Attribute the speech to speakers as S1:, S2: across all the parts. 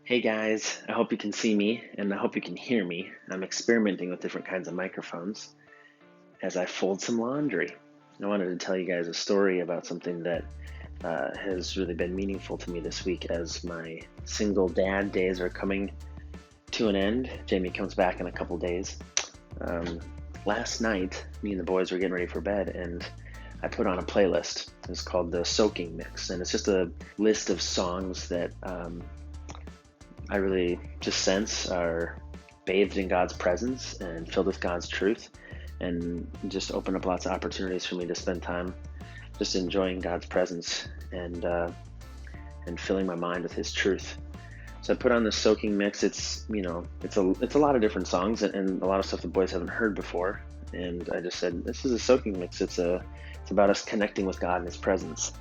S1: Hey guys, I hope you can see me and I hope you can hear me. I'm experimenting with different kinds of microphones as I fold some laundry. I wanted to tell you guys a story about something that has really been meaningful to me this week as my single dad days are coming to an end. Jamie comes back in a couple days. Um, Last night, me and the boys were getting ready for bed and I put on a playlist. It's called the Soaking Mix, and it's just a list of songs that I really just sense are bathed in God's presence and filled with God's truth, and just open up lots of opportunities for me to spend time just enjoying God's presence and filling my mind with His truth. So I put on this soaking mix. It's a lot of different songs and a lot of stuff the boys haven't heard before. And I just said, this is a soaking mix. It's about us connecting with God in His presence.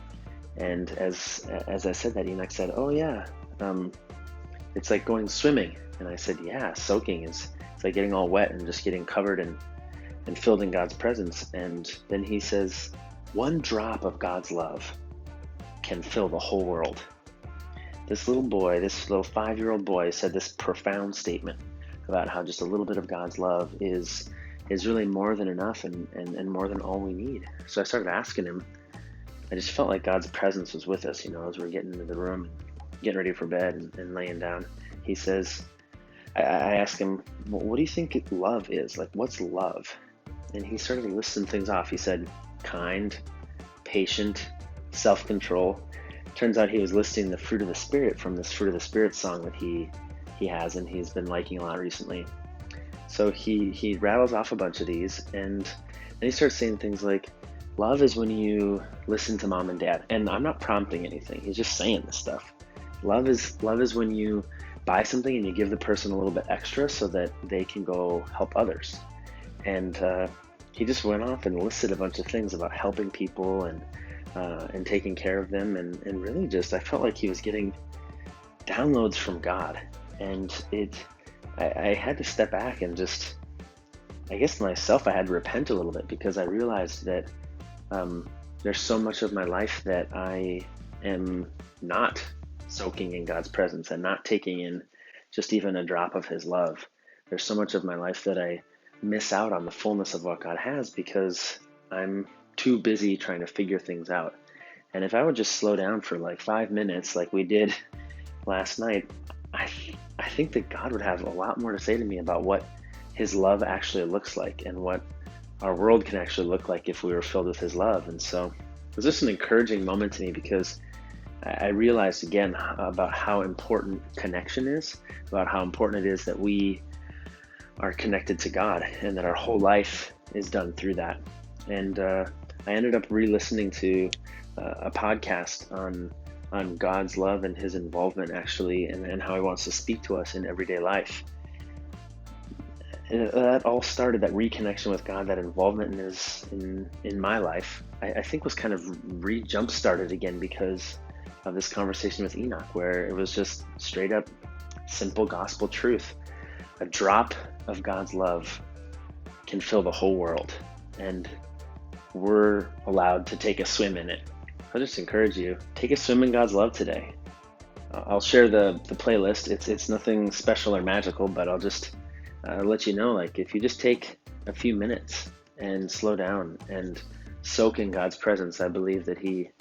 S1: And as I said that, Enoch said, "Oh yeah, it's like going swimming." And I said, "Yeah, soaking is it's like getting all wet and just getting covered and filled in God's presence." And then he says, "One drop of God's love can fill the whole world." This little boy, this little 5-year-old boy, said this profound statement about how just a little bit of God's love is really more than enough and more than all we need. So I started asking him. I just felt like God's presence was with us, as we're getting into the room, getting ready for bed and laying down. He says, I asked him, well, what do you think love is? Like, what's love? And he started listing things off. He said, kind, patient, self-control. Turns out he was listing the fruit of the Spirit from this Fruit of the Spirit song that he has, and he's been liking a lot recently. So he rattles off a bunch of these, and then he starts saying things like, love is when you listen to mom and dad. And I'm not prompting anything. He's just saying this stuff. Love is when you buy something and you give the person a little bit extra so that they can go help others. And he just went off and listed a bunch of things about helping people and taking care of them, and really just I felt like he was getting downloads from God. And I had to step back and just, I guess myself, I had to repent a little bit, because I realized that there's so much of my life that I am not soaking in God's presence and not taking in just even a drop of His love. There's so much of my life that I miss out on the fullness of what God has because I'm too busy trying to figure things out. And if I would just slow down for like 5 minutes like we did last night, I think that God would have a lot more to say to me about what His love actually looks like and what our world can actually look like if we were filled with His love. And so it was just an encouraging moment to me, because I realized again about how important connection is, about how important it is that we are connected to God and that our whole life is done through that. And I ended up re-listening to a podcast on God's love and His involvement actually, and how He wants to speak to us in everyday life. And that all started, that reconnection with God, that involvement in my life, I think was kind of jump started again because of this conversation with Enoch, where it was just straight up simple gospel truth. A drop of God's love can fill the whole world, and we're allowed to take a swim in it. I'll just encourage you, take a swim in God's love today. I'll share the playlist. It's nothing special or magical, but I'll just let you know, like, if you just take a few minutes and slow down and soak in God's presence, I believe that He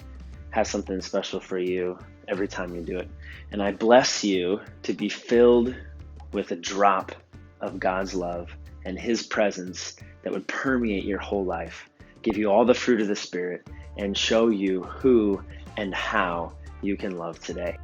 S1: has something special for you every time you do it. And I bless you to be filled with a drop of God's love and His presence that would permeate your whole life, give you all the fruit of the Spirit, and show you who and how you can love today.